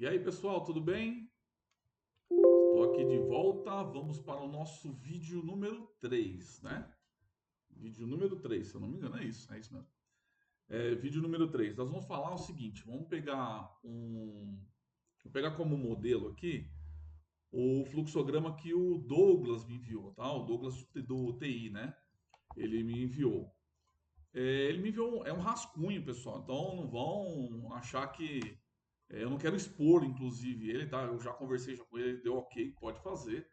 E aí, pessoal, tudo bem? Estou aqui de volta. Vamos para o nosso vídeo número 3, né? Vídeo número 3, se eu não me engano, é isso mesmo. Vídeo número 3. Nós vamos falar o seguinte, vou pegar como modelo aqui o fluxograma que o Douglas me enviou, tá? O Douglas do TI, né? Ele me enviou. Ele me enviou, é um rascunho, pessoal. Então não vão achar que eu não quero expor, inclusive, ele, tá? Eu já conversei já com ele, ele deu ok, pode fazer.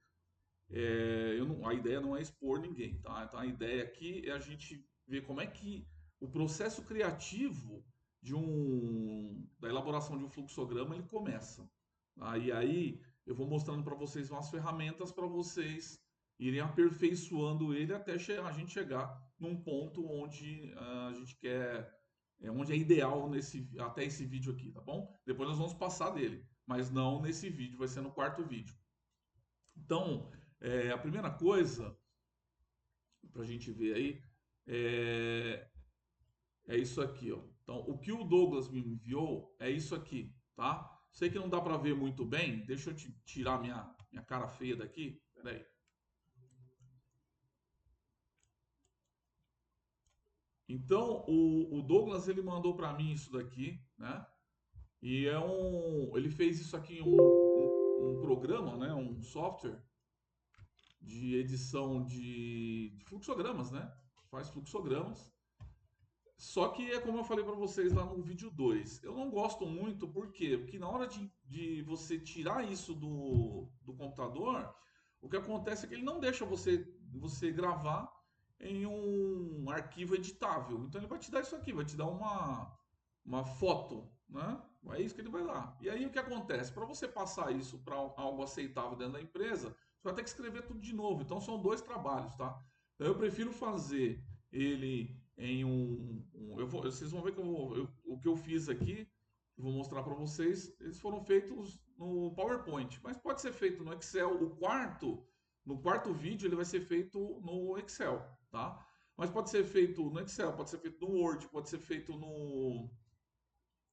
A ideia não é expor ninguém, tá? Então a ideia aqui é a gente ver como é que o processo criativo da elaboração de um fluxograma ele começa. Tá? E aí eu vou mostrando para vocês umas ferramentas para vocês irem aperfeiçoando ele até a gente chegar num ponto onde a gente quer, onde é ideal até esse vídeo aqui, tá bom? Depois nós vamos passar dele, mas não nesse vídeo, vai ser no quarto vídeo. Então, a primeira coisa para a gente ver aí é, é isso aqui, ó. Então, o que o Douglas me enviou é isso aqui, tá? Sei que não dá para ver muito bem. Deixa eu tirar minha cara feia daqui. Pera aí. Então, o Douglas ele mandou para mim isso daqui, né? Ele fez isso aqui em um programa, né? Um software de edição de fluxogramas, né? Faz fluxogramas. Só que é como eu falei para vocês lá no vídeo 2, eu não gosto muito, por quê? Porque na hora de você tirar isso do computador, o que acontece é que ele não deixa você gravar em um arquivo editável. Então ele vai te dar isso aqui, vai te dar uma foto, né? É isso que ele vai dar. E aí o que acontece? Para você passar isso para algo aceitável dentro da empresa, você vai ter que escrever tudo de novo. Então são dois trabalhos, tá? Então eu prefiro fazer ele em vocês vão ver que o que eu fiz aqui, eu vou mostrar para vocês, eles foram feitos no PowerPoint, mas pode ser feito no Excel. No quarto vídeo ele vai ser feito no Excel, tá? Mas pode ser feito no Excel, pode ser feito no Word, pode ser feito no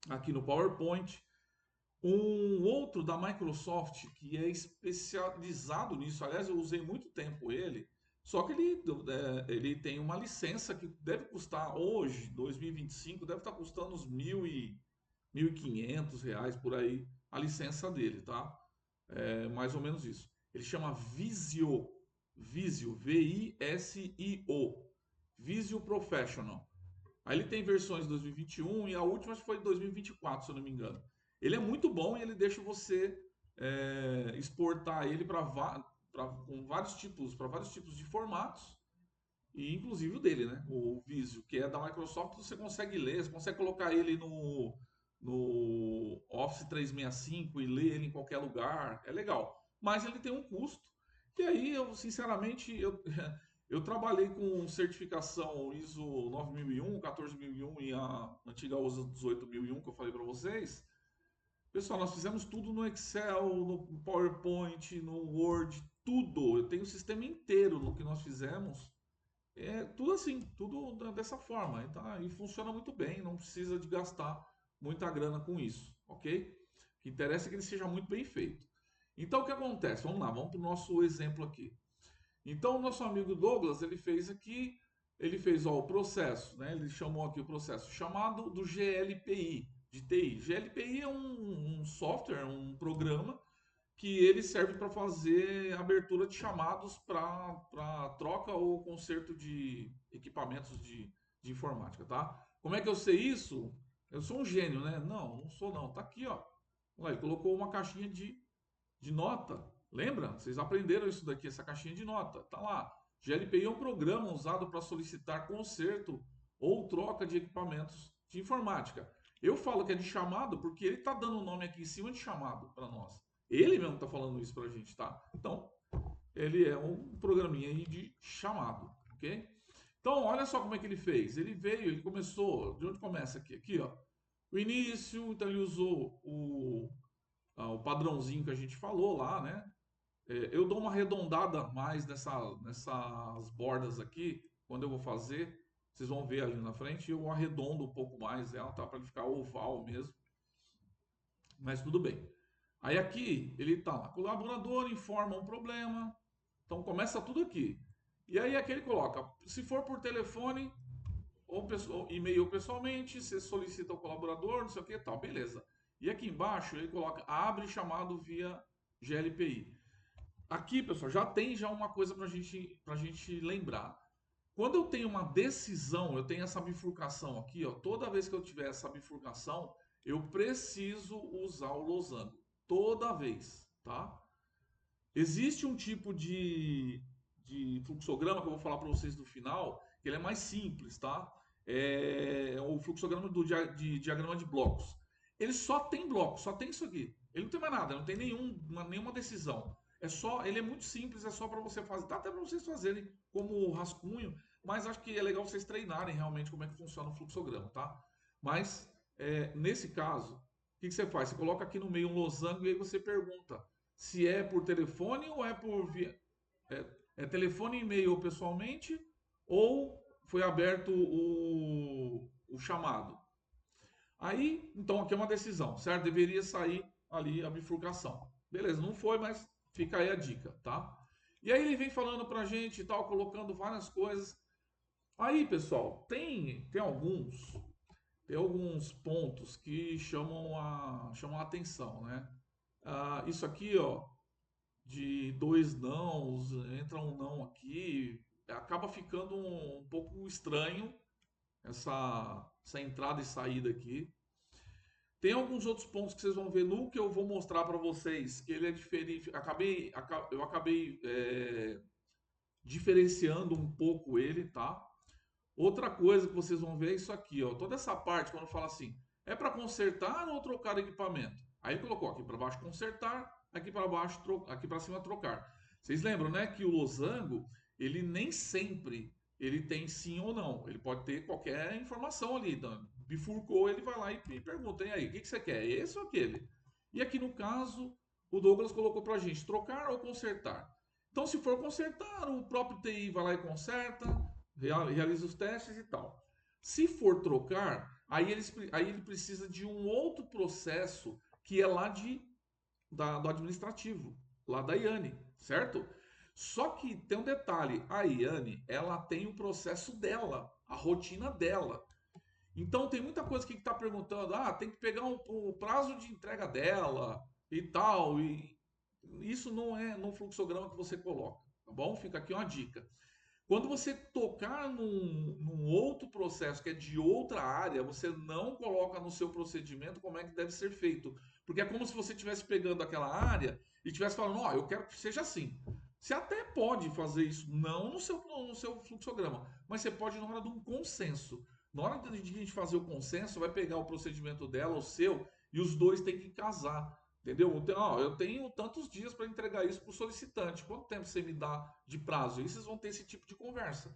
aqui no PowerPoint. Um outro da Microsoft que é especializado nisso, aliás, eu usei muito tempo ele, só que ele tem uma licença que deve custar hoje, 2025, deve estar custando uns 1.500 reais por aí, a licença dele, tá? É mais ou menos isso. Ele chama Visio, V-I-S-I-O, Visio Professional. Aí ele tem versões de 2021 e a última foi de 2024, se eu não me engano. Ele é muito bom e ele deixa você exportar ele com vários tipos de formatos, e inclusive o dele, né? O Visio, que é da Microsoft, você consegue ler, você consegue colocar ele no Office 365 e ler ele em qualquer lugar. É legal. Mas ele tem um custo. E aí, eu, sinceramente, eu trabalhei com certificação ISO 9001, 14001 e a antiga ISO 18001 que eu falei para vocês. Pessoal, nós fizemos tudo no Excel, no PowerPoint, no Word, tudo. Eu tenho o sistema inteiro no que nós fizemos. É tudo assim, tudo dessa forma. Tá? E funciona muito bem, não precisa de gastar muita grana com isso, ok? O que interessa é que ele seja muito bem feito. Então, o que acontece? Vamos lá, vamos para o nosso exemplo aqui. Então, o nosso amigo Douglas, ele fez ó, o processo, né? Ele chamou aqui o processo chamado do GLPI, de TI. GLPI é um software, um programa que ele serve para fazer abertura de chamados para troca ou conserto de equipamentos de informática, tá? Como é que eu sei isso? Eu sou um gênio, né? Não, não sou não. Tá aqui, ó. Olha, ele colocou uma caixinha de nota. Lembra? Vocês aprenderam isso daqui, essa caixinha de nota. Tá lá. GLPI é um programa usado para solicitar conserto ou troca de equipamentos de informática. Eu falo que é de chamado porque ele está dando o nome aqui em cima de chamado para nós. Ele mesmo está falando isso para a gente, tá? Então, ele é um programinha aí de chamado, ok? Então, olha só como é que ele fez. Ele veio, ele começou. De onde começa aqui? Aqui, ó. O início, então ele usou o padrãozinho que a gente falou lá, né? Eu dou uma arredondada mais nessas bordas aqui, quando eu vou fazer. Vocês vão ver ali na frente, eu arredondo um pouco mais ela, tá? Para ele ficar oval mesmo. Mas tudo bem. Aí aqui ele tá lá, colaborador informa um problema. Então começa tudo aqui. E aí aqui ele coloca, se for por telefone ou e-mail pessoalmente, você solicita o colaborador, não sei o que, tal, beleza. E aqui embaixo ele coloca abre chamado via GLPI. Aqui, pessoal, já uma coisa para gente lembrar. Quando eu tenho uma decisão, eu tenho essa bifurcação aqui, ó. Toda vez que eu tiver essa bifurcação, eu preciso usar o losango. Toda vez, tá? Existe um tipo de fluxograma que eu vou falar para vocês no final, que ele é mais simples, tá? É o fluxograma de diagrama de blocos. Ele só tem blocos, só tem isso aqui. Ele não tem mais nada, não tem nenhuma decisão. É só, ele é muito simples, é só para você fazer, dá até para vocês fazerem como rascunho, mas acho que é legal vocês treinarem realmente como é que funciona o fluxograma, tá? Mas nesse caso, o que você faz? Você coloca aqui no meio um losango e aí você pergunta se é por telefone ou é por via, é, é telefone, e-mail ou pessoalmente, ou foi aberto o chamado. Aí, então aqui é uma decisão, certo? Deveria sair ali a bifurcação. Beleza, não foi, mas fica aí a dica, tá? E aí ele vem falando pra gente e tal, colocando várias coisas. Aí, pessoal, tem alguns pontos que chamam a atenção, né? Isso aqui, ó, de dois nãos, entra um não aqui, acaba ficando um pouco estranho essa entrada e saída aqui. Tem alguns outros pontos que vocês vão ver no que eu vou mostrar para vocês, que ele é diferente. Eu acabei diferenciando um pouco ele, tá? Outra coisa que vocês vão ver é isso aqui, ó. Toda essa parte, quando fala assim, é para consertar ou trocar equipamento? Aí ele colocou aqui para baixo consertar, aqui para baixo, aqui para cima trocar. Vocês lembram, né, que o losango, ele nem sempre ele tem sim ou não. Ele pode ter qualquer informação ali. Então, bifurcou, ele vai lá e pergunta, e aí, o que você quer? Esse ou aquele? E aqui no caso, o Douglas colocou para a gente, trocar ou consertar? Então, se for consertar, o próprio TI vai lá e conserta, realiza os testes e tal. Se for trocar, aí ele precisa de um outro processo que é lá do administrativo, lá da IANE, certo? Só que tem um detalhe, a IANE, ela tem o processo dela, a rotina dela. Então tem muita coisa que está perguntando, tem que pegar o prazo de entrega dela e tal, e isso não é no fluxograma que você coloca, tá bom? Fica aqui uma dica. Quando você tocar num outro processo que é de outra área, você não coloca no seu procedimento como é que deve ser feito. Porque é como se você estivesse pegando aquela área e estivesse falando, ó, eu quero que seja assim. Você até pode fazer isso, não no seu fluxograma, mas você pode na hora de um consenso. Na hora de a gente fazer o consenso, vai pegar o procedimento dela, o seu, e os dois têm que casar. Entendeu? Então, ó, eu tenho tantos dias para entregar isso para o solicitante. Quanto tempo você me dá de prazo? E vocês vão ter esse tipo de conversa.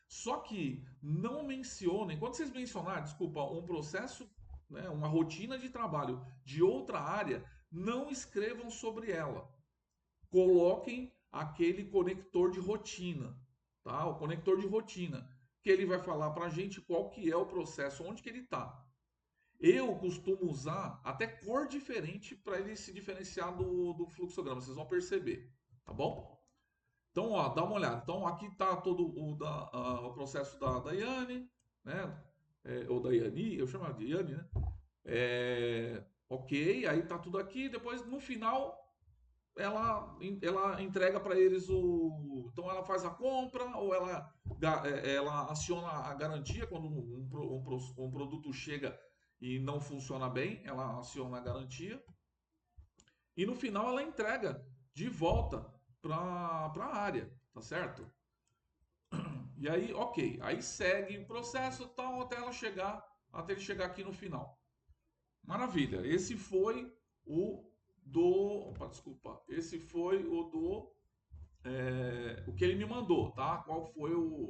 Só que não mencionem, quando vocês mencionarem, desculpa, um processo, né, uma rotina de trabalho de outra área, não escrevam sobre ela. Coloquem aquele conector de rotina, tá? O conector de rotina, que ele vai falar para a gente qual que é o processo, onde que ele está. Eu costumo usar até cor diferente para ele se diferenciar do fluxograma, vocês vão perceber, tá bom? Então, ó, dá uma olhada. Então, aqui está todo o processo da Yane, né? Ou da Yane, eu chamo ela de Yane, né? Ok, aí tá tudo aqui. Depois, no final, ela entrega para eles o. Então, ela faz a compra ou ela aciona a garantia quando um produto chega e não funciona bem, ela aciona a garantia. E no final, ela entrega de volta para a área, tá certo? E aí, ok, aí segue o processo tal até ele chegar aqui no final. Maravilha. Esse foi o do, opa, desculpa, esse foi o que ele me mandou, tá?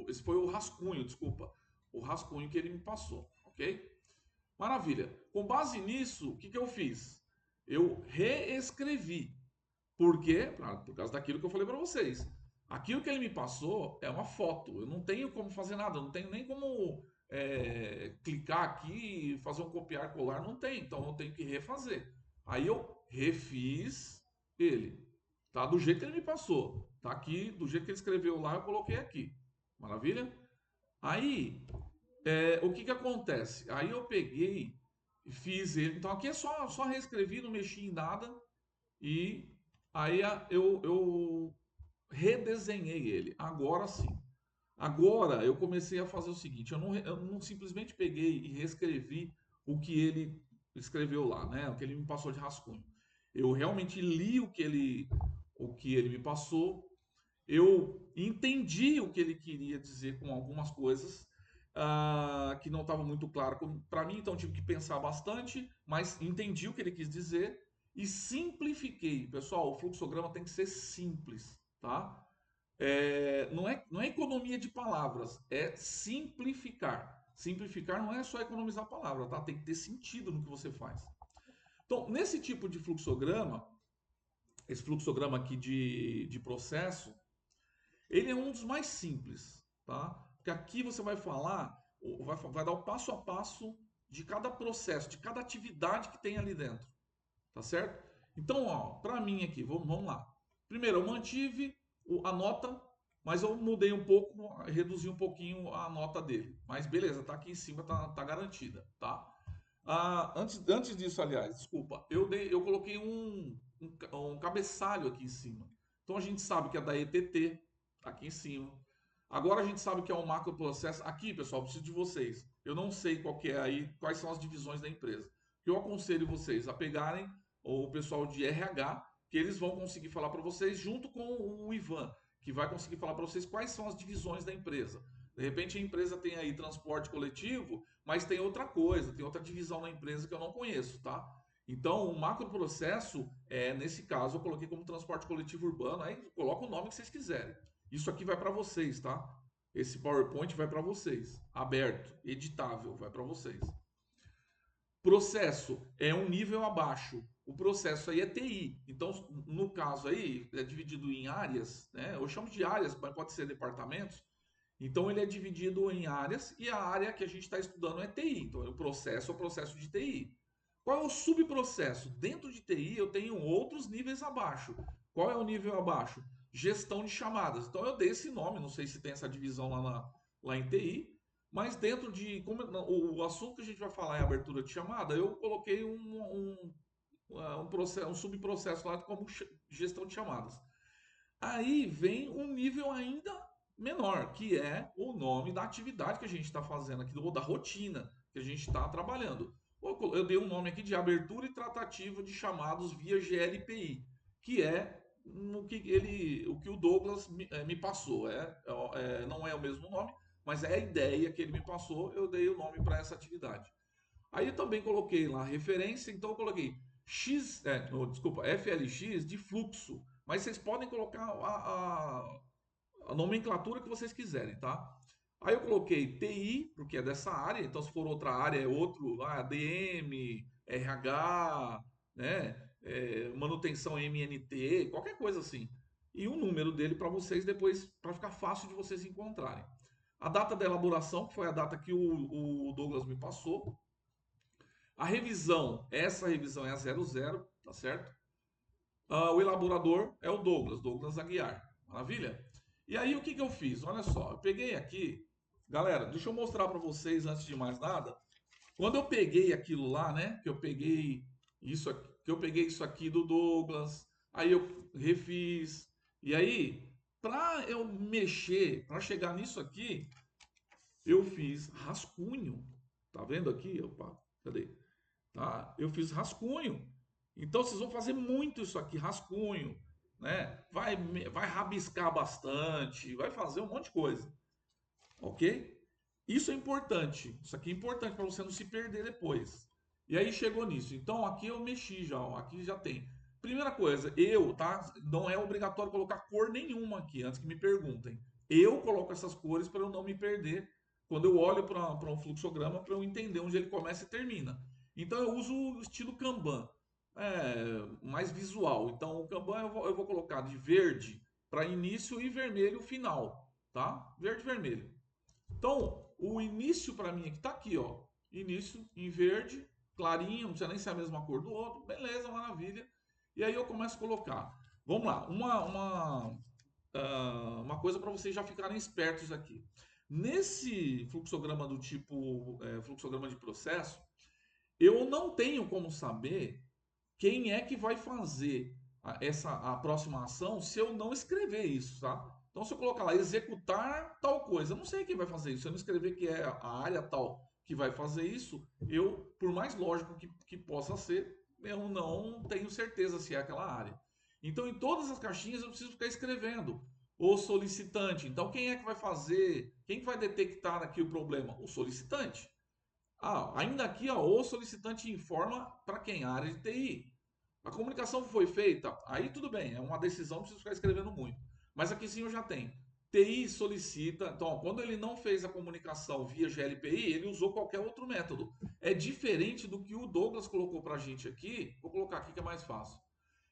Esse foi o rascunho, desculpa, o rascunho que ele me passou, ok? Maravilha. Com base nisso, o que que eu fiz? Eu reescrevi. Por quê? Por causa daquilo que eu falei para vocês. Aquilo que ele me passou é uma foto. Eu não tenho como fazer nada. Eu não tenho nem como clicar aqui e fazer um copiar colar. Não tem. Então eu tenho que refazer. Aí eu refiz ele, tá? Do jeito que ele me passou. Tá aqui, do jeito que ele escreveu lá, eu coloquei aqui. Maravilha? Aí, o que que acontece? Aí eu peguei e fiz ele. Então aqui é só reescrevi, não mexi em nada. E aí eu redesenhei ele. Agora sim. Agora eu comecei a fazer o seguinte: eu não simplesmente peguei e reescrevi o que ele escreveu lá, né? O que ele me passou de rascunho. Eu realmente li o que ele me passou, eu entendi o que ele queria dizer com algumas coisas que não estavam muito claro para mim, então tive que pensar bastante, mas entendi o que ele quis dizer e simplifiquei. Pessoal, o fluxograma tem que ser simples, tá? Não é economia de palavras, é simplificar. Simplificar não é só economizar palavras, tá? Tem que ter sentido no que você faz. Então, nesse tipo de fluxograma, esse fluxograma aqui de processo, ele é um dos mais simples, tá? Porque aqui você vai falar, vai dar o passo a passo de cada processo, de cada atividade que tem ali dentro, tá certo? Então, ó, para mim aqui, vamos lá. Primeiro, eu mantive a nota, mas eu mudei um pouco, reduzi um pouquinho a nota dele. Mas beleza, tá aqui em cima, tá garantida, tá? Antes disso, aliás, desculpa, eu coloquei um cabeçalho aqui em cima. Então a gente sabe que é da ETT, tá aqui em cima. Agora a gente sabe que é um macroprocesso. Aqui, pessoal, preciso de vocês. Eu não sei qual que é aí, quais são as divisões da empresa. Eu aconselho vocês a pegarem o pessoal de RH, que eles vão conseguir falar para vocês, junto com o Ivan, que vai conseguir falar para vocês quais são as divisões da empresa. De repente a empresa tem aí transporte coletivo, mas tem outra coisa, tem outra divisão na empresa que eu não conheço, tá? Então, o macroprocesso, nesse caso, eu coloquei como transporte coletivo urbano, aí coloca o nome que vocês quiserem. Isso aqui vai para vocês, tá? Esse PowerPoint vai para vocês, aberto, editável, vai para vocês. Processo é um nível abaixo. O processo aí é TI. Então, no caso aí, é dividido em áreas, né? Eu chamo de áreas, mas pode ser departamentos. Então, ele é dividido em áreas e a área que a gente está estudando é TI. Então, o processo é o processo de TI. Qual é o subprocesso? Dentro de TI, eu tenho outros níveis abaixo. Qual é o nível abaixo? Gestão de chamadas. Então, eu dei esse nome, não sei se tem essa divisão lá em TI, mas dentro de. Como o assunto que a gente vai falar é abertura de chamada, eu coloquei um subprocesso lá como gestão de chamadas. Aí vem um nível ainda menor, que é o nome da atividade que a gente está fazendo aqui, ou da rotina que a gente está trabalhando. Eu dei um nome aqui de abertura e tratativa de chamados via GLPI, que é o que o Douglas me passou. Não é o mesmo nome, mas é a ideia que ele me passou, eu dei o nome para essa atividade. Aí eu também coloquei lá referência, então eu coloquei desculpa, FLX de fluxo, mas vocês podem colocar a nomenclatura que vocês quiserem, tá? Aí eu coloquei TI, porque é dessa área, então se for outra área é outro, ADM, RH, né? Manutenção MNT, qualquer coisa assim. E o número dele para vocês depois, para ficar fácil de vocês encontrarem. A data da elaboração, que foi a data que o Douglas me passou. A revisão, essa revisão é a 00, tá certo? O elaborador é o Douglas Aguiar. Maravilha? E aí o que que eu fiz? Olha só, eu peguei aqui, galera, deixa eu mostrar para vocês antes de mais nada. Quando eu peguei aquilo lá, né, que eu peguei isso aqui do Douglas, aí eu refiz. E aí, para eu mexer, para chegar nisso aqui, eu fiz rascunho. Tá vendo aqui? Opa, cadê? Tá? Eu fiz rascunho. Então vocês vão fazer muito isso aqui, rascunho, né? Vai rabiscar bastante, vai fazer um monte de coisa, ok? Isso é importante. Isso aqui é importante para você não se perder depois. E aí chegou nisso. Então aqui eu mexi já, ó, aqui já tem. Primeira coisa, tá? Não é obrigatório colocar cor nenhuma aqui, antes que me perguntem. Eu coloco essas cores para eu não me perder quando eu olho para um fluxograma para eu entender onde ele começa e termina. Então eu uso o estilo Kanban, mais visual. Então o Kanban eu vou colocar de verde para início e vermelho final, tá? Verde e vermelho. Então, o início para mim aqui tá aqui, ó. Início em verde clarinho, não precisa nem ser a mesma cor do outro. Beleza, maravilha. E aí eu começo a colocar. Vamos lá, uma coisa para vocês já ficarem espertos aqui. Nesse fluxograma do tipo fluxograma de processo, eu não tenho como saber quem é que vai fazer a próxima ação se eu não escrever isso, tá? Então, se eu colocar lá executar tal coisa, eu não sei quem vai fazer isso. Se eu não escrever que é a área tal que vai fazer isso, eu, por mais lógico que possa ser, eu não tenho certeza se é aquela área. Então, em todas as caixinhas eu preciso ficar escrevendo o solicitante. Então, quem é que vai fazer? Quem que vai detectar aqui o problema? O solicitante. Ainda aqui, ó, o solicitante informa para quem? A área de TI. A comunicação foi feita, aí tudo bem, é uma decisão, não preciso ficar escrevendo muito. Mas aqui sim eu já tenho. TI solicita, então, ó, quando ele não fez a comunicação via GLPI, ele usou qualquer outro método. É diferente do que o Douglas colocou para a gente aqui, vou colocar aqui que é mais fácil.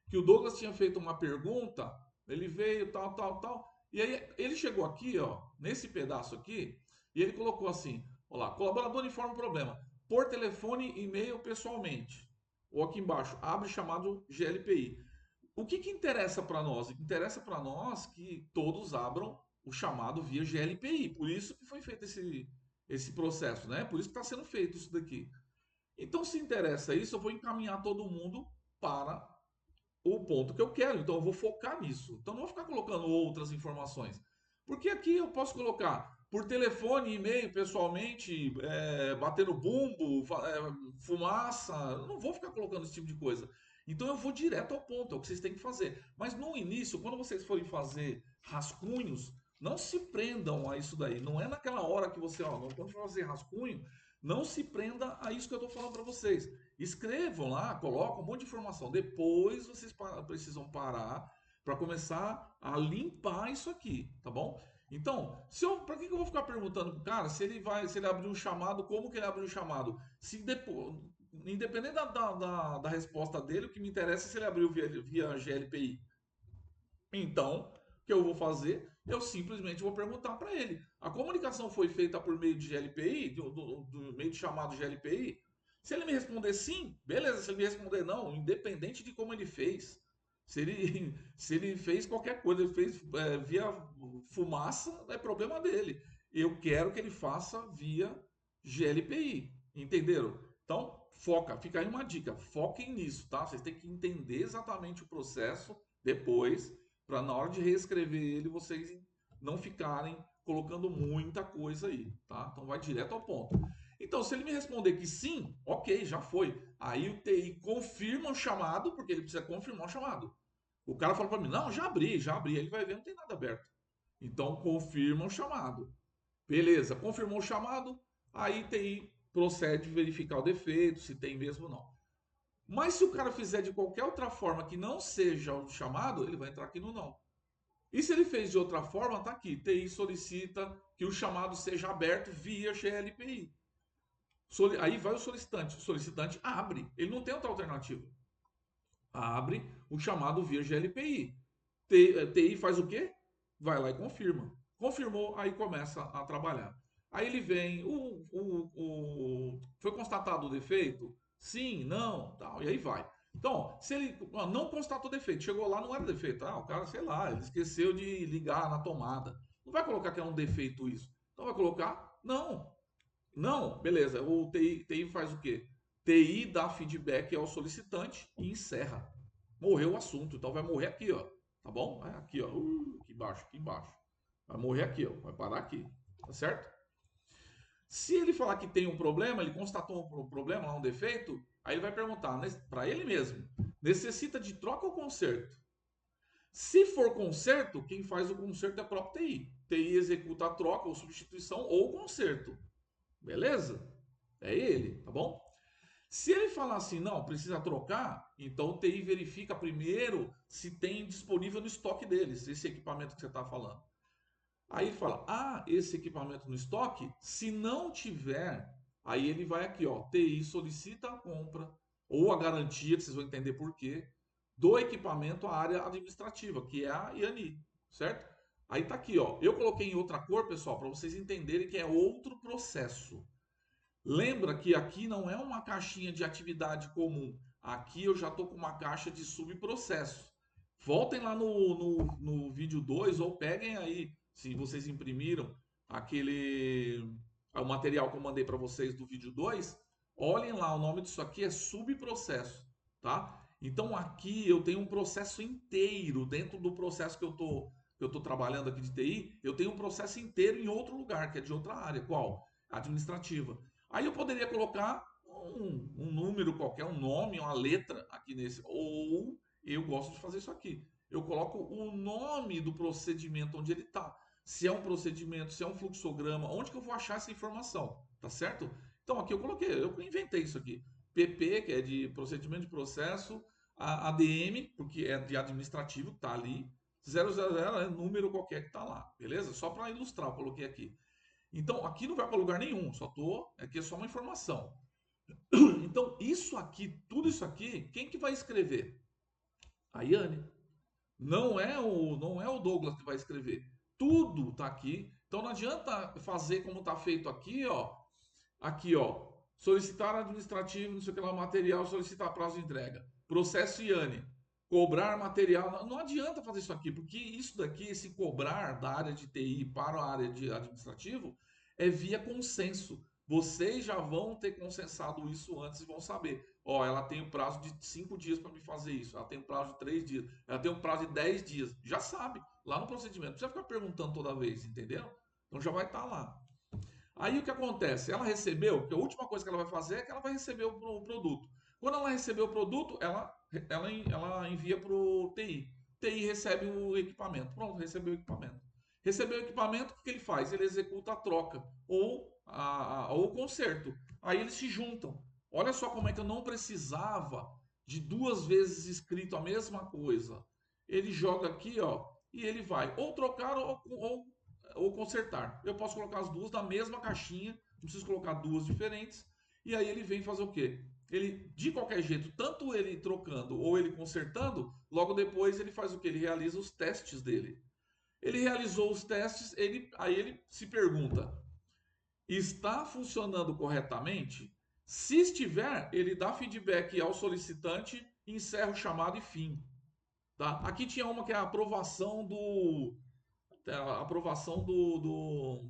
Que o Douglas tinha feito uma pergunta, ele veio, tal, tal, tal, e aí ele chegou aqui, ó, nesse pedaço aqui, e ele colocou assim, olá, colaborador informa o problema, por telefone, e-mail, pessoalmente. Ou aqui embaixo, abre chamado GLPI. O que interessa para nós? Interessa para nós que todos abram o chamado via GLPI. Por isso que foi feito esse processo, né? Por isso que está sendo feito isso daqui. Então, se interessa isso, eu vou encaminhar todo mundo para o ponto que eu quero. Então, eu vou focar nisso. Então, não vou ficar colocando outras informações. Porque aqui eu posso colocar por telefone, e-mail, pessoalmente, bater no bumbo, fumaça. Eu não vou ficar colocando esse tipo de coisa. Então, eu vou direto ao ponto, é o que vocês têm que fazer. Mas no início, quando vocês forem fazer rascunhos, não se prendam a isso daí. Não é naquela hora que você, ó, quando for fazer rascunho, não se prenda a isso que eu estou falando para vocês. Escrevam lá, colocam um monte de informação. Depois vocês precisam parar para começar a limpar isso aqui, tá bom? Então, para que eu vou ficar perguntando pro cara se ele abriu um chamado, como que ele abriu um chamado? Se depois, independente da resposta dele, o que me interessa é se ele abriu via GLPI. Então, o que eu vou fazer? Eu simplesmente vou perguntar para ele. A comunicação foi feita por meio de GLPI, do meio de chamado GLPI? Se ele me responder sim, beleza. Se ele me responder não, independente de como ele fez, se ele fez qualquer coisa, ele fez via fumaça, é problema dele. Eu quero que ele faça via GLPI, entenderam? Então, foca, fica aí uma dica, foquem nisso, tá? Vocês têm que entender exatamente o processo depois para na hora de reescrever ele vocês não ficarem colocando muita coisa aí, tá? Então vai direto ao ponto. Então, se ele me responder que sim, ok, já foi. Aí o TI confirma o chamado, porque ele precisa confirmar o chamado. O cara fala para mim, não, já abri, já abri. Ele vai ver, não tem nada aberto. Então, confirma o chamado. Beleza, confirmou o chamado, aí TI procede a verificar o defeito, se tem mesmo ou não. Mas se o cara fizer de qualquer outra forma que não seja o chamado, ele vai entrar aqui no não. E se ele fez de outra forma, tá aqui. TI solicita que o chamado seja aberto via GLPI. Aí vai o solicitante abre. Ele não tem outra alternativa. Abre o chamado via GLPI. TI faz o quê? Vai lá e confirma. Confirmou, aí começa a trabalhar. Aí ele vem, foi constatado o defeito? Sim, não, tal, e aí vai. Então, se ele não constatou defeito, chegou lá, não era defeito. O cara, sei lá, ele esqueceu de ligar na tomada. Não vai colocar que é um defeito isso. Então vai colocar, não. Não, beleza. O TI faz o quê? TI dá feedback ao solicitante e encerra. Morreu o assunto, então vai morrer aqui, ó. Tá bom? É aqui, ó. Aqui embaixo, aqui embaixo. Vai morrer aqui, ó. Vai parar aqui. Tá certo? Se ele falar que tem um problema, ele constatou um problema, um defeito, aí ele vai perguntar para ele mesmo: necessita de troca ou conserto? Se for conserto, quem faz o conserto é a própria TI. TI executa a troca ou substituição ou conserto. Beleza? É ele, tá bom? Se ele falar assim, não, precisa trocar, então o TI verifica primeiro se tem disponível no estoque deles, esse equipamento que você está falando. Aí ele fala, esse equipamento no estoque, se não tiver, aí ele vai aqui, ó, TI solicita a compra, ou a garantia, que vocês vão entender por quê, do equipamento à área administrativa, que é a IANI, certo? Aí tá aqui, ó, eu coloquei em outra cor, pessoal, para vocês entenderem que é outro processo. Lembra que aqui não é uma caixinha de atividade comum. Aqui eu já estou com uma caixa de subprocesso. Voltem lá no vídeo 2 ou peguem aí, se vocês imprimiram o material que eu mandei para vocês do vídeo 2. Olhem lá, o nome disso aqui é subprocesso, tá? Então aqui eu tenho um processo inteiro dentro do processo que eu tô trabalhando aqui de TI. Eu tenho um processo inteiro em outro lugar, que é de outra área. Qual? Administrativa. Aí eu poderia colocar um número qualquer, um nome, uma letra aqui nesse. Ou eu gosto de fazer isso aqui. Eu coloco o nome do procedimento onde ele está. Se é um procedimento, se é um fluxograma, onde que eu vou achar essa informação, tá certo? Então aqui eu coloquei, eu inventei isso aqui. PP, que é de procedimento de processo, ADM, porque é de administrativo, tá ali. 000 é número qualquer que tá lá, beleza? Só para ilustrar, eu coloquei aqui. Então, aqui não vai para lugar nenhum, aqui é só uma informação. Então, isso aqui, tudo isso aqui, quem que vai escrever? A Yane. Não é o Douglas que vai escrever. Tudo tá aqui. Então não adianta fazer como tá feito aqui, ó. Aqui, ó. Solicitar administrativo, não sei o que lá, material, solicitar prazo de entrega. Processo Yane. Cobrar material. Não adianta fazer isso aqui, porque isso daqui, esse cobrar da área de TI para a área de administrativo, é via consenso. Vocês já vão ter consensado isso antes e vão saber. Ó, ela tem o prazo de 5 dias para me fazer isso. Ela tem o prazo de 3 dias. Ela tem o prazo de 10 dias. Já sabe, lá no procedimento. Não precisa ficar perguntando toda vez, entendeu? Então já vai estar lá. Aí o que acontece? Ela recebeu, porque a última coisa que ela vai fazer é que ela vai receber o produto. Quando ela receber o produto, ela envia para o TI. TI recebe o equipamento. Pronto, recebeu o equipamento. Recebeu o equipamento, o que ele faz? Ele executa a troca ou o conserto. Aí eles se juntam. Olha só como é que eu não precisava de 2 vezes escrito a mesma coisa. Ele joga aqui, ó, e ele vai ou trocar ou consertar. Eu posso colocar as duas na mesma caixinha, não preciso colocar duas diferentes. E aí ele vem fazer o quê? Ele, de qualquer jeito, tanto ele trocando ou ele consertando, logo depois ele faz o que? Ele realiza os testes dele. Ele realizou os testes, aí ele se pergunta: está funcionando corretamente? Se estiver, ele dá feedback ao solicitante, encerra o chamado e fim. Tá? Aqui tinha uma que é a aprovação do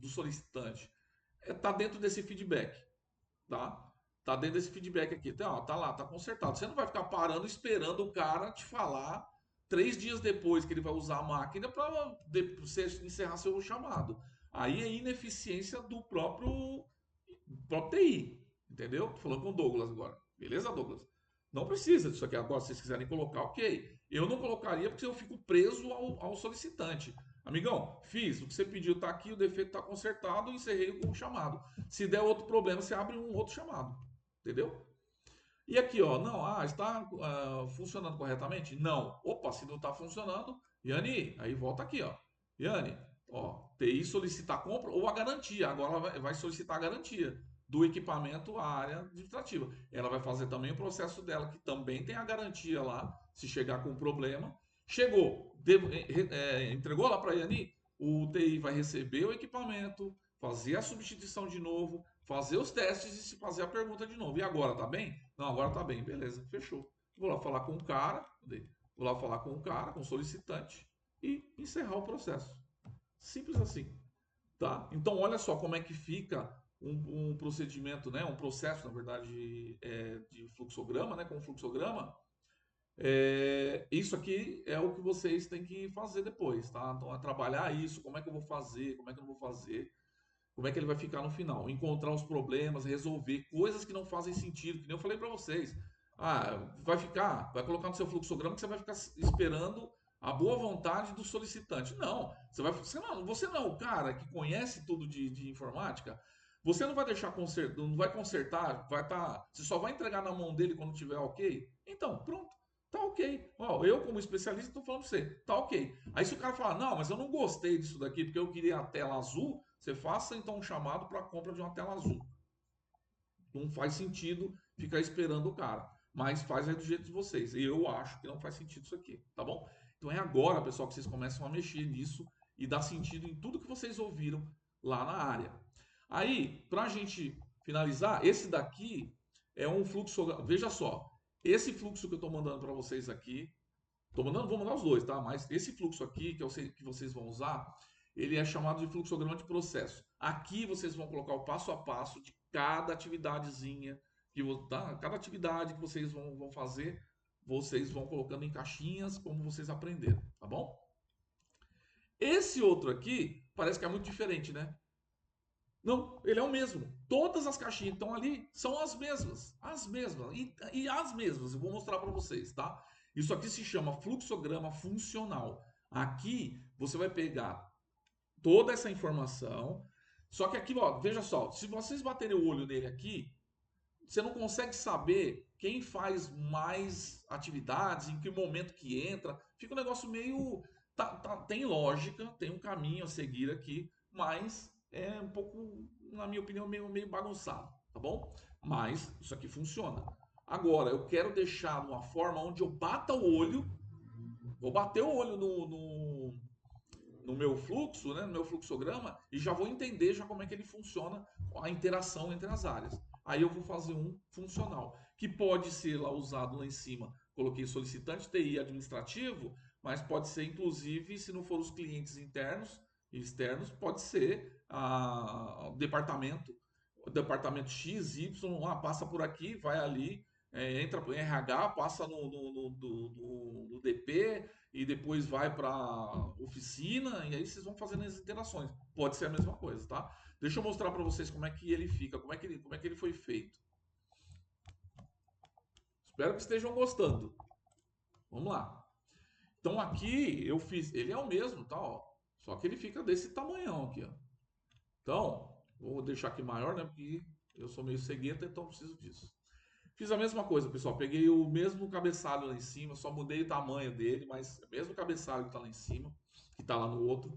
solicitante. Tá dentro desse feedback, tá? Tá dentro desse feedback aqui. Tá lá, tá consertado. Você não vai ficar parando esperando o cara te falar 3 dias depois que ele vai usar a máquina para você encerrar seu chamado. Aí é ineficiência do próprio TI, entendeu? Tô falando com o Douglas agora. Beleza, Douglas? Não precisa disso aqui agora. Se vocês quiserem colocar, ok. Eu não colocaria porque eu fico preso ao solicitante. Amigão, fiz. O que você pediu tá aqui, o defeito tá consertado, encerrei o chamado. Se der outro problema, você abre um outro chamado. Entendeu? E aqui, ó, não, está funcionando corretamente? Não. Opa, se não está funcionando, Yane, aí volta aqui, ó. Yane, ó, TI solicitar compra ou a garantia. Agora ela vai solicitar a garantia do equipamento à área administrativa. Ela vai fazer também o processo dela, que também tem a garantia lá, se chegar com problema. Chegou, entregou lá para a Yane, o TI vai receber o equipamento, fazer a substituição de novo, fazer os testes e se fazer a pergunta de novo. E agora, tá bem? Não, agora tá bem, beleza, fechou. Vou lá falar com o cara, com o solicitante e encerrar o processo. Simples assim, tá? Então, olha só como é que fica um procedimento, né? Um processo, na verdade, de fluxograma, né? Com fluxograma. Isso aqui é o que vocês têm que fazer depois, tá? Então, é trabalhar isso, como é que eu vou fazer, como é que eu não vou fazer, como é que ele vai ficar no final. Encontrar os problemas, resolver coisas que não fazem sentido, que nem eu falei para vocês. Vai colocar no seu fluxograma que você vai ficar esperando a boa vontade do solicitante. Não, você não é o cara que conhece tudo de informática. Você não vai deixar não vai consertar, você só vai entregar na mão dele quando tiver ok. Então, pronto. Tá ok. Ó, eu, como especialista, estou falando para você. Tá ok. Aí se o cara falar, não, mas eu não gostei disso daqui porque eu queria a tela azul, você faça então um chamado para a compra de uma tela azul. Não faz sentido ficar esperando o cara. Mas faz aí do jeito de vocês. E eu acho que não faz sentido isso aqui, tá bom? Então é agora, pessoal, que vocês começam a mexer nisso e dar sentido em tudo que vocês ouviram lá na área. Aí, para a gente finalizar, esse daqui é um fluxograma. Veja só, esse fluxo que eu estou mandando para vocês aqui, vou mandar os dois, tá? Mas esse fluxo aqui que eu sei que vocês vão usar, ele é chamado de fluxograma de processo. Aqui vocês vão colocar o passo a passo de cada atividadezinha, tá? Cada atividade que vocês vão fazer, vocês vão colocando em caixinhas como vocês aprenderam, tá bom? Esse outro aqui parece que é muito diferente, né? Não, ele é o mesmo. Todas as caixinhas que estão ali são as mesmas. As mesmas. E as mesmas. Eu vou mostrar para vocês, tá? Isso aqui se chama fluxograma funcional. Aqui você vai pegar toda essa informação. Só que aqui, ó, veja só. Se vocês baterem o olho nele aqui, você não consegue saber quem faz mais atividades, em que momento que entra. Fica um negócio meio. Tem lógica, tem um caminho a seguir aqui, mas é um pouco, na minha opinião, meio bagunçado, tá bom? Mas isso aqui funciona. Agora, eu quero deixar de uma forma onde eu bata o olho, vou bater o olho no meu fluxo, né, no meu fluxograma, e já vou entender já como é que ele funciona, a interação entre as áreas. Aí eu vou fazer um funcional, que pode ser lá usado lá em cima. Coloquei solicitante TI administrativo, mas pode ser inclusive, se não for os clientes internos e externos, pode ser o departamento X, Y, passa por aqui, vai ali, entra para o RH, passa no DP, e depois vai para oficina, e aí vocês vão fazendo as interações. Pode ser a mesma coisa, tá? Deixa eu mostrar para vocês como é que ele fica, como é que ele foi feito. Espero que estejam gostando. Vamos lá. Então aqui eu fiz, ele é o mesmo, tá? Ó, só que ele fica desse tamanhão aqui, ó. Então, vou deixar aqui maior, né? Porque eu sou meio cegueta, então preciso disso. Fiz a mesma coisa, pessoal. Peguei o mesmo cabeçalho lá em cima, só mudei o tamanho dele, mas é o mesmo cabeçalho que está lá em cima, que está lá no outro,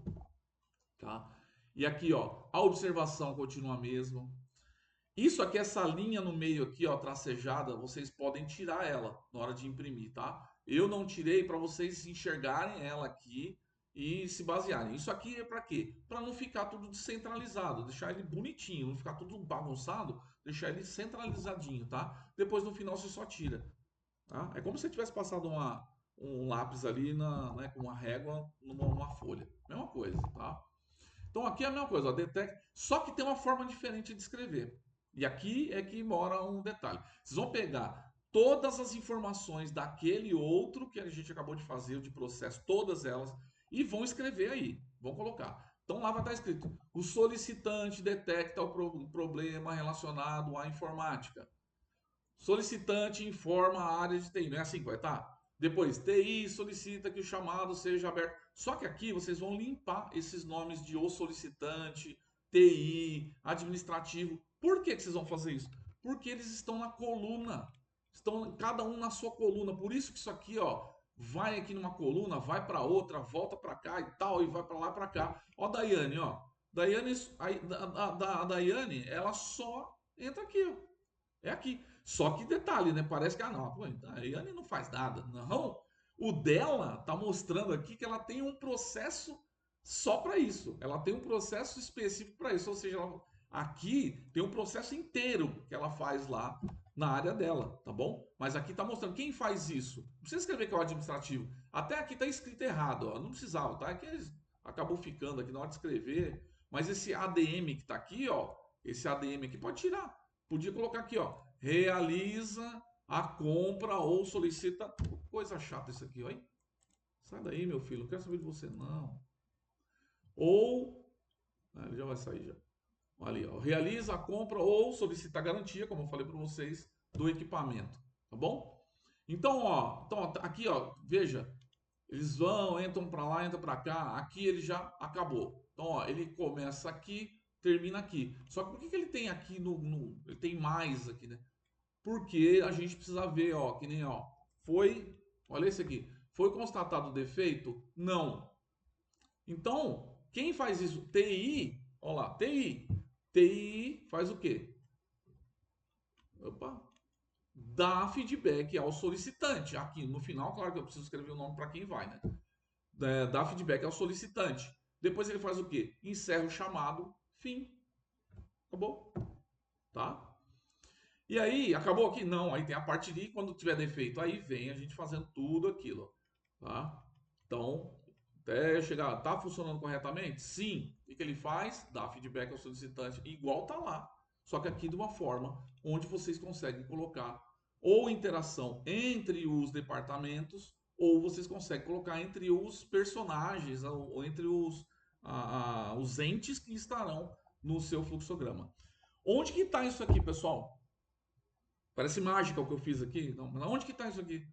tá? E aqui, ó, a observação continua a mesma. Isso aqui, essa linha no meio aqui, ó, tracejada, vocês podem tirar ela na hora de imprimir, tá? Eu não tirei para vocês enxergarem ela aqui e se basearem. Isso aqui é para quê? Para não ficar tudo descentralizado, deixar ele bonitinho, não ficar tudo bagunçado, deixar ele centralizadinho, tá? Depois no final você só tira, tá? É como se você tivesse passado um lápis ali né, com uma régua numa folha. Mesma coisa, tá? Então aqui é a mesma coisa, ó, detect, só que tem uma forma diferente de escrever. E aqui é que mora um detalhe. Vocês vão pegar todas as informações daquele outro que a gente acabou de fazer, de processo, todas elas, e vão escrever aí. Vão colocar. Então lá vai estar escrito: o solicitante detecta o problema relacionado à informática. Solicitante informa a área de TI. Não é assim que vai estar? Depois, TI solicita que o chamado seja aberto. Só que aqui vocês vão limpar esses nomes de o solicitante, TI, administrativo. Por que vocês vão fazer isso? Porque eles estão na coluna. Estão cada um na sua coluna. Por isso que isso aqui, ó, vai aqui numa coluna, vai para outra, volta para cá e tal, e vai para lá para cá. Ó, Daiane, ó. Daiane, a Daiane, ela só entra aqui, ó. É aqui. Só que detalhe, né? Parece que, não, pô, a Yane não faz nada. Não. O dela tá mostrando aqui que ela tem um processo só para isso. Ela tem um processo específico para isso. Ou seja, aqui tem um processo inteiro que ela faz lá na área dela, tá bom? Mas aqui tá mostrando quem faz isso. Não precisa escrever que é o administrativo. Até aqui tá escrito errado, ó. Não precisava, tá? É que eles acabou ficando aqui na hora de escrever. Mas esse ADM que tá aqui, ó. Esse ADM aqui pode tirar. Podia colocar aqui, ó. Realiza a compra ou solicita. Coisa chata isso aqui, ó. Hein? Sai daí, meu filho. Não quero saber de você, não. Ou. Ele já vai sair já. Ali, ó. Realiza a compra ou solicita a garantia, como eu falei para vocês, do equipamento. Tá bom? Então, ó. Então, aqui, ó. Veja. Eles vão, entram para lá, entram para cá. Aqui ele já acabou. Então, ó. Ele começa aqui, termina aqui. Só que por que ele tem aqui ele tem mais aqui, né? Porque a gente precisa ver, ó, que nem, ó, olha esse aqui, foi constatado defeito? Não. Então, quem faz isso? TI, ó lá, TI. TI faz o quê? Opa, dá feedback ao solicitante. Aqui no final, claro que eu preciso escrever o nome para quem vai, né? Dá feedback ao solicitante. Depois ele faz o quê? Encerra o chamado, fim. Acabou. tá? E aí, acabou aqui? Não, aí tem a parte de quando tiver defeito, aí vem a gente fazendo tudo aquilo, tá? Então, até chegar, tá funcionando corretamente? Sim. O que ele faz? Dá feedback ao solicitante, igual tá lá, só que aqui de uma forma onde vocês conseguem colocar ou interação entre os departamentos, ou vocês conseguem colocar entre os personagens, ou entre os entes que estarão no seu fluxograma. Onde que está isso aqui, pessoal? Parece mágica o que eu fiz aqui. Não, mas onde que está isso aqui?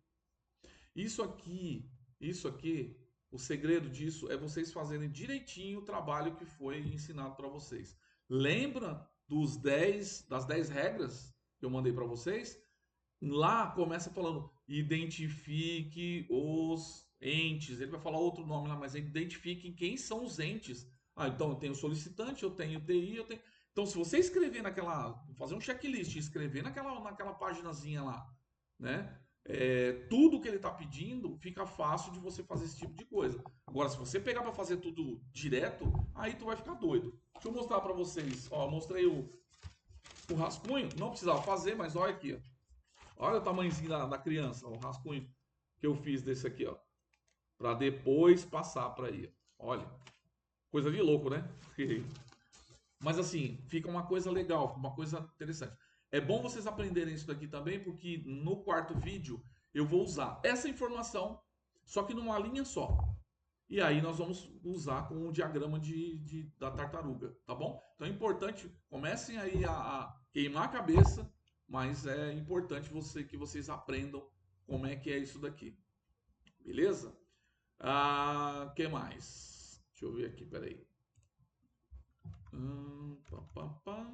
Isso aqui, isso aqui, o segredo disso é vocês fazerem direitinho o trabalho que foi ensinado para vocês. Lembra das 10 regras que eu mandei para vocês? Lá começa falando identifique os entes. Ele vai falar outro nome lá, mas identifique quem são os entes. Ah, então eu tenho solicitante, eu tenho TI, eu tenho. Então, se você escrever fazer um checklist, escrever naquela paginazinha lá, né? Tudo que ele está pedindo, fica fácil de você fazer esse tipo de coisa. Agora, se você pegar para fazer tudo direto, aí tu vai ficar doido. Deixa eu mostrar para vocês. Ó, eu mostrei o rascunho, não precisava fazer, mas olha aqui, ó. Olha o tamanhozinho da criança, o rascunho que eu fiz desse aqui, ó. Para depois passar para aí. Olha, coisa de louco, né? Mas assim, fica uma coisa legal, uma coisa interessante. É bom vocês aprenderem isso daqui também, porque no quarto vídeo eu vou usar essa informação, só que numa linha só. E aí nós vamos usar com o diagrama da tartaruga, tá bom? Então é importante, comecem aí a queimar a cabeça, mas é importante que vocês aprendam como é que é isso daqui. Beleza? Que mais? Deixa eu ver aqui, peraí. Pá, pá, pá.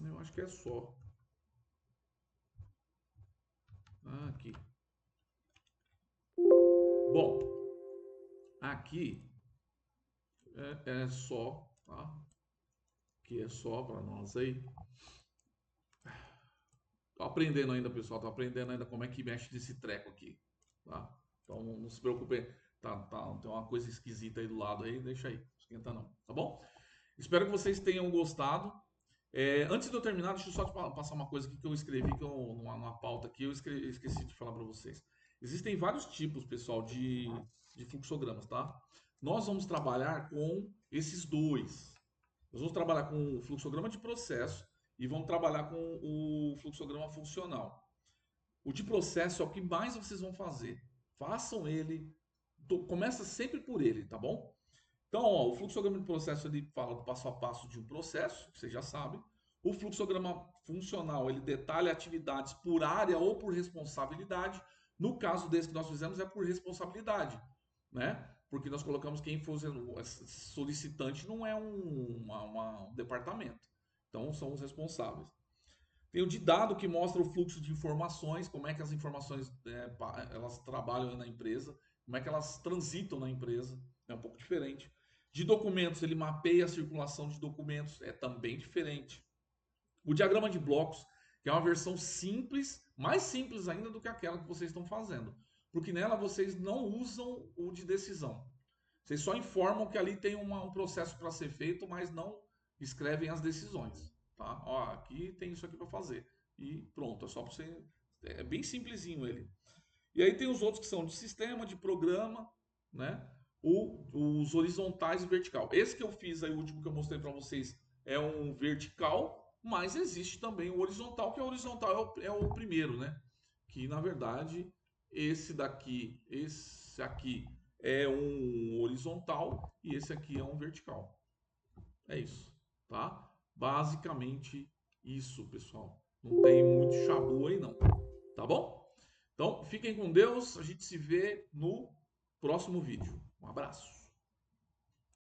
Eu acho que é só. Aqui. Bom, aqui é só, tá? Aqui é só para nós aí. Tô aprendendo ainda, pessoal. Tô aprendendo ainda como é que mexe nesse treco aqui, tá? Então não se preocupe. Tem uma coisa esquisita aí do lado aí, deixa aí. Não esquenta não, tá bom? Espero que vocês tenham gostado. Antes de eu terminar, deixa eu só te passar uma coisa aqui que eu escrevi numa pauta aqui, esqueci de falar para vocês. Existem vários tipos, pessoal, de fluxogramas, tá? Nós vamos trabalhar com esses dois. Nós vamos trabalhar com o fluxograma de processo e vamos trabalhar com o fluxograma funcional. O de processo é o que mais vocês vão fazer. Façam ele, começa sempre por ele, tá bom? Então, ó, o fluxograma de processo ele fala do passo a passo de um processo, que vocês já sabem. O fluxograma funcional ele detalha atividades por área ou por responsabilidade. No caso desse que nós fizemos é por responsabilidade, né? Porque nós colocamos quem for solicitante não é um departamento. Então são os responsáveis. Tem o de dado que mostra o fluxo de informações, como é que as informações elas trabalham na empresa, como é que elas transitam na empresa, é um pouco diferente. De documentos, ele mapeia a circulação de documentos, é também diferente. O diagrama de blocos, que é uma versão simples, mais simples ainda do que aquela que vocês estão fazendo, porque nela vocês não usam o de decisão. Vocês só informam que ali tem um processo para ser feito, mas não escrevem as decisões. Tá? Ó, aqui tem isso aqui para fazer. E pronto, é só para você. É bem simplesinho ele. E aí tem os outros que são de sistema, de programa, né? Os horizontais e vertical. Esse que eu fiz aí, o último que eu mostrei para vocês, é um vertical, mas existe também o horizontal, que o horizontal é o primeiro, né? Que na verdade, esse aqui é um horizontal e esse aqui é um vertical. É isso, tá? Basicamente isso, pessoal. Não tem muito chabu aí não, tá bom? Então, fiquem com Deus, a gente se vê no próximo vídeo. Um abraço.